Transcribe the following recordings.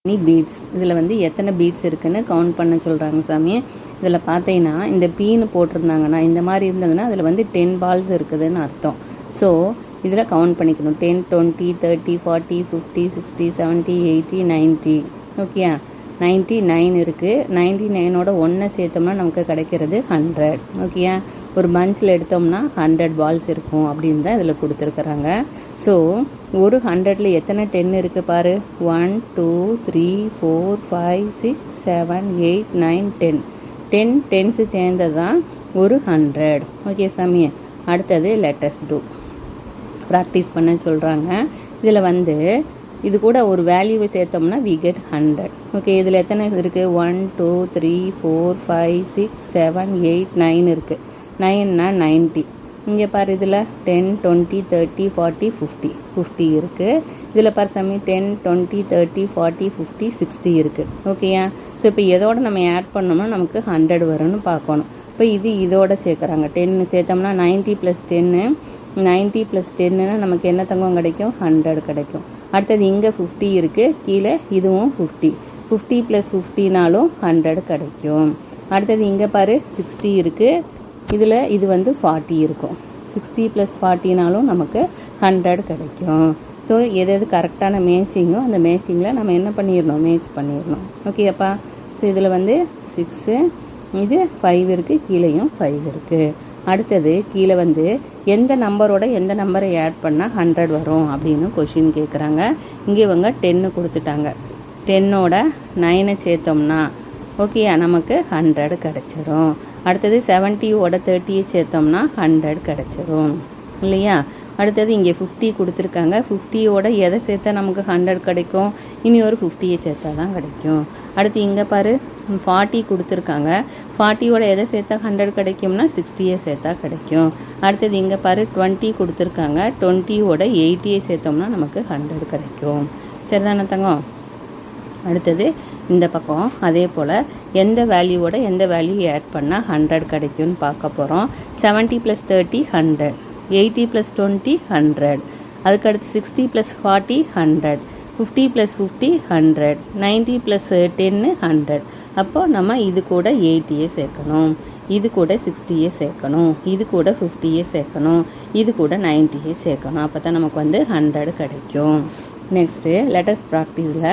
Beads இதில் வந்து எத்தனை பீட்ஸ் இருக்குன்னு கவுண்ட் பண்ண சொல்கிறாங்க சாமி. இதில் பார்த்தீங்கன்னா இந்த பீன்னு போட்டிருந்தாங்கன்னா இந்த மாதிரி இருந்ததுன்னா அதில் வந்து 10 பால்ஸ் இருக்குதுன்னு அர்த்தம். ஸோ இதில் கவுண்ட் பண்ணிக்கணும். 10, 20, 30, 40, 50, 60, 70, 80, 90. ஓகே, 99 இருக்குது. 99ஓட 1 சேர்த்தோம்னா நமக்கு கிடைக்கிறது 100. ஓகே, ஒரு பஞ்சில் எடுத்தோம்னா 100 பால்ஸ் இருக்கும் அப்படின்னு தான் இதில் கொடுத்துருக்குறாங்க. ஸோ ஒரு 100ல் எத்தனை 10 இருக்குது பாரு. 1, 2, 3, 4, 5, 6, 7, 8, 9, 10. 10 10s சேர்ந்தது தான் ஒரு 100. ஓகே சாமி. அடுத்தது லெட்டஸ் டூ ப்ராக்டிஸ் பண்ண சொல்கிறாங்க. இதில் வந்து இது கூட ஒரு வேல்யூவை சேர்த்தோம்னா we get 100. ஓகே, இதில் எத்தனை இருக்குது? 1, 2, 3, 4, 5, 6, 7, 8, 9 இருக்குது. 9னா 90. இங்கே பாரு, இதில் 10, 20, 30, 40, 50 50 இருக்குது. இதில் பாரு சாமி 10, 20, 30, 40, 50, 60 இருக்குது. ஓகேயா? ஸோ இப்போ எதோட நம்ம ஆட் பண்ணோம்னா நமக்கு 100 வரும்னு பார்க்கணும். இப்போ இதோட சேர்க்குறாங்க. 10 சேர்த்தோம்னா 90 + 10. 90 + 10னா நமக்கு என்ன தங்கம் கிடைக்கும்? 100 கிடைக்கும். அடுத்தது இங்கே 50 இருக்குது, கீழே இதுவும் 50. 50 + 50னாலும் 100 கிடைக்கும். அடுத்தது இங்கே பாரு 60 இருக்குது, இதில் இது வந்து 40 இருக்கும். 60 + 40னாலும் நமக்கு 100 கிடைக்கும். ஸோ எது கரெக்டான மேட்சிங்கோ அந்த மேட்சிங்கில் நம்ம என்ன பண்ணிடணும்? மேட்ச் பண்ணிடணும். ஓகேப்பா? ஸோ இதில் வந்து 6, இது 5 இருக்குது, கீழேயும் 5 இருக்குது. அடுத்தது கீழே வந்து எந்த நம்பரோட எந்த நம்பரை ஆட் பண்ணால் 100 வரும் அப்படின்னு கொஷின் கேட்குறாங்க. இங்கே இவங்க 10 கொடுத்துட்டாங்க. 10ஓட 9 சேர்த்தோம்னா ஓகே நமக்கு 100 கிடச்சிரும். அடுத்தது 70ஓட 30 சேர்த்தோம்னா 100 கிடச்சிரும் இல்லையா? அடுத்தது இங்கே 50 கொடுத்துருக்காங்க. 50ஓட எதை சேர்த்தா நமக்கு 100 கிடைக்கும்? இனி ஒரு 50 சேர்த்தா தான் கிடைக்கும். அடுத்து இங்கே பாரு 40 கொடுத்துருக்காங்க. 40ஓட எதை சேர்த்தா 100 கிடைக்கும்னா 60 சேர்த்தா கிடைக்கும். அடுத்தது இங்கே பாரு 20 கொடுத்துருக்காங்க. 20ஓட 80 சேர்த்தோம்னா நமக்கு 100 கிடைக்கும். சரிதானே தங்கம்? அடுத்தது இந்த பக்கம் அதே போல் எந்த வேல்யூவோட எந்த வேல்யூ ஆட் பண்ணால் 100 கிடைக்கும்னு பார்க்க போகிறோம். 70 + 30 100, 80 + 20 100, அதுக்கடுத்து 60 + 40 100, 50 + 50 100, 90 + 10 100. அப்போ நம்ம இது கூட 80 சேர்க்கணும், இது கூட 60 சேர்க்கணும், இது கூட 50 சேர்க்கணும், இது கூட 90 சேர்க்கணும். அப்போ தான் நமக்கு வந்து 100 கிடைக்கும். நெக்ஸ்ட்டு லெட்டஸ் ப்ராக்டிஸில்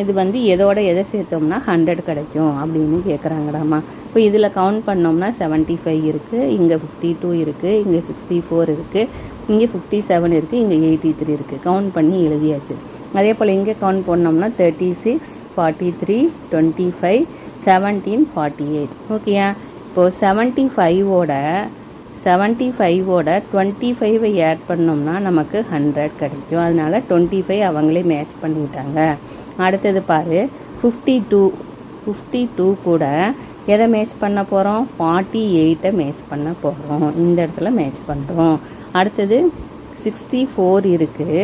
இது வந்து எதோட எதை சேர்த்தோம்னா 100 கிடைக்கும் அப்படின்னு கேட்குறாங்கடாமா. இப்போ இதில் கவுண்ட் பண்ணோம்னா 75 இருக்குது, இங்கே 52 இருக்குது, இங்கே 64 இருக்குது, இங்கே 57 இருக்குது, இங்கே 83 இருக்குது. கவுண்ட் பண்ணி எழுதியாச்சு. அதே போல் இங்கே கவுண்ட் பண்ணோம்னா 36, 43, 25, 17, 48. ஓகேயா? இப்போது 75ஓட 25ஐ ஆட் பண்ணோம்னா நமக்கு 100 கிடைக்கும். அதனால் 25 அவங்களே மேட்ச் பண்ணிட்டாங்க. அடுத்தது பாரு 52 கூட எதை மேட்ச் பண்ண போகிறோம்? 48ஐ மேட்ச் பண்ண போகிறோம். இந்த இடத்துல மேட்ச் பண்ணுறோம். அடுத்தது 64 இருக்குது.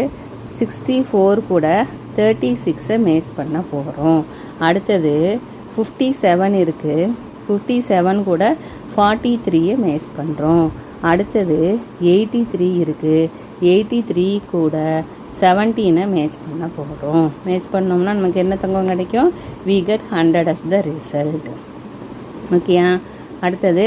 64 கூட 36ஐ மேட்ச் பண்ண போகிறோம். அடுத்தது 57 இருக்குது. 57 கூட 43ஐ மேட்ச் பண்ணுறோம். அடுத்தது 83 இருக்குது. 83 கூட 17ஐ மேட்ச் பண்ண போகிறோம். மேட்ச் பண்ணோம்னா நமக்கு என்ன தங்கம் கிடைக்கும்? we get 100 as the result. ஓகேயா? அடுத்தது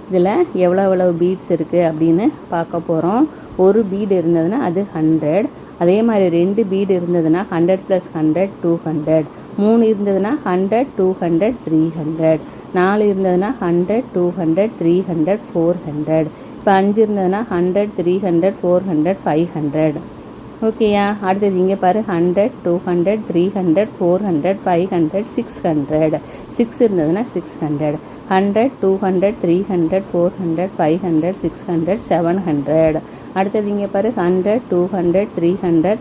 இதில் எவ்வளோ பீட்ஸ் இருக்குது அப்படின்னு பார்க்க போகிறோம். ஒரு பீடு இருந்ததுன்னா அது 100. அதே மாதிரி 2 பீடு இருந்ததுன்னா 100 + 100 200. 3 இருந்ததுன்னா 100 200 300. 4 இருந்ததுன்னா 100 200 300 400. இப்போ 5 இருந்ததுன்னா 100 300 400 500. ஓகேயா? அடுத்தது இங்கே பாரு 100 200 300 400 500 600. 6 இருந்ததுன்னா 600. 100 200 300 400 500 600 700. அடுத்தது இங்கே பாரு 100 200 300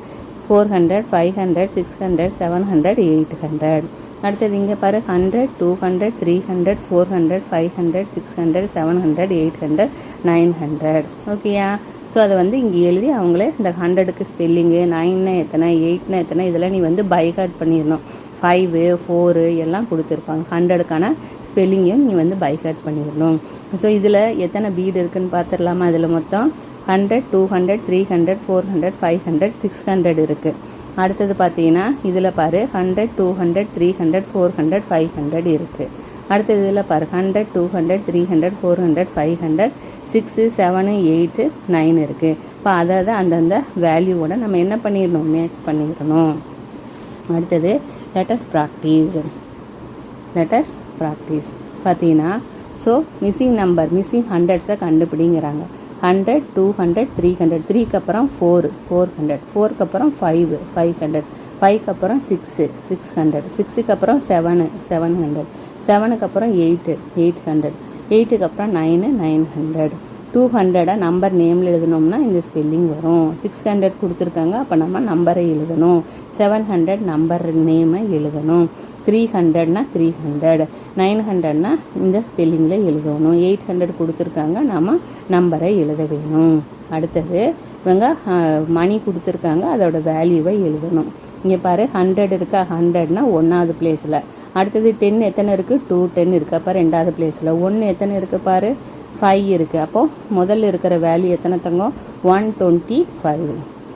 400 500 600 700 800. அடுத்தது இங்கே பாரு 100 200 300 400 500 600 700 800 900. ஓகேயா? ஸோ அதை வந்து இங்கே எழுதி அவங்களே இந்த 100க்கு ஸ்பெல்லிங்கு, 9னா எத்தனை, 8னா எத்தனை, இதெல்லாம் நீ வந்து பைகாட் பண்ணிடணும். 5 4 எல்லாம் கொடுத்துருப்பாங்க. 100க்கான ஸ்பெல்லிங்கையும் நீ வந்து பைகாட் பண்ணிடணும். ஸோ இதில் எத்தனை பீடு இருக்குதுன்னு பார்த்துடலாமா? அதில் மொத்தம் 100 200 300 400 500 600 இருக்குது. அடுத்தது பார்த்தீங்கன்னா இதில் பாரு 100 200 300 400 500 இருக்குது. அடுத்தது இதில் பாரு 100 200 300 400 500 6 7 8 9 இருக்குது. இப்போ அதாவது அந்தந்த வேல்யூவோட நம்ம என்ன பண்ணிடணும், மேட்ச் பண்ணிடணும். அடுத்தது லெட்டஸ் ப்ராக்டிஸ் பார்த்தீங்கன்னா ஸோ மிஸ்ஸிங் மிஸ்ஸிங் ஹண்ட்ரட்ஸை கண்டுபிடிங்கிறாங்க. 100 200 300 3க்கு அப்புறம் 400 4க்கு அப்புறம் 500 5க்கு அப்புறம் 600 6க்கு அப்புறம் 700 7க்கு அப்புறம் 800 8க்கு அப்புறம் 900 200 நம்பர் நேமில் எழுதணும்னா இந்த ஸ்பெல்லிங் வரும். 600 கொடுத்துருக்காங்க, அப்போ நம்ம நம்பரை எழுதணும். 700 நம்பர் நேமை எழுதணும். 300னா 300 900னா இந்த ஸ்பெல்லிங்கில் எழுதணும். 800 கொடுத்துருக்காங்க, நம்ம நம்பரை எழுத வேணும். அடுத்தது இவங்க மணி கொடுத்துருக்காங்க, அதோட வேல்யூவை எழுதணும். இங்கே பாரு 100 இருக்கா, 100னா 1வது பிளேஸில். அடுத்தது 10 எத்தனை இருக்குது, 210 இருக்குது, அப்போ 2வது பிளேஸில். 1 எத்தனை இருக்குது பாரு, 5 இருக்குது, அப்போது முதல்ல இருக்கிற வேல்யூ எத்தனை தங்கம், 125.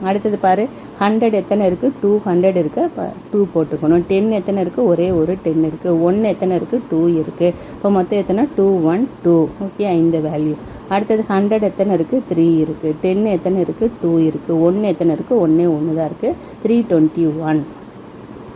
அடுத்தது பாரு 100 எத்தனை இருக்குது, 200 இருக்குது, இப்போ 2 போட்டுக்கணும். 10 எத்தனை இருக்குது, ஒரே ஒரு 10 இருக்குது. 1 எத்தனை இருக்குது, 2 இருக்குது, இப்போ மொத்தம் எத்தனை 212. ஓகே, இந்த வேல்யூ. அடுத்தது 100 எத்தனை இருக்குது, 3 இருக்குது. 10 எத்தனை இருக்குது, 2 இருக்குது. 1 எத்தனை இருக்குது, 1 தான் இருக்குது, 321.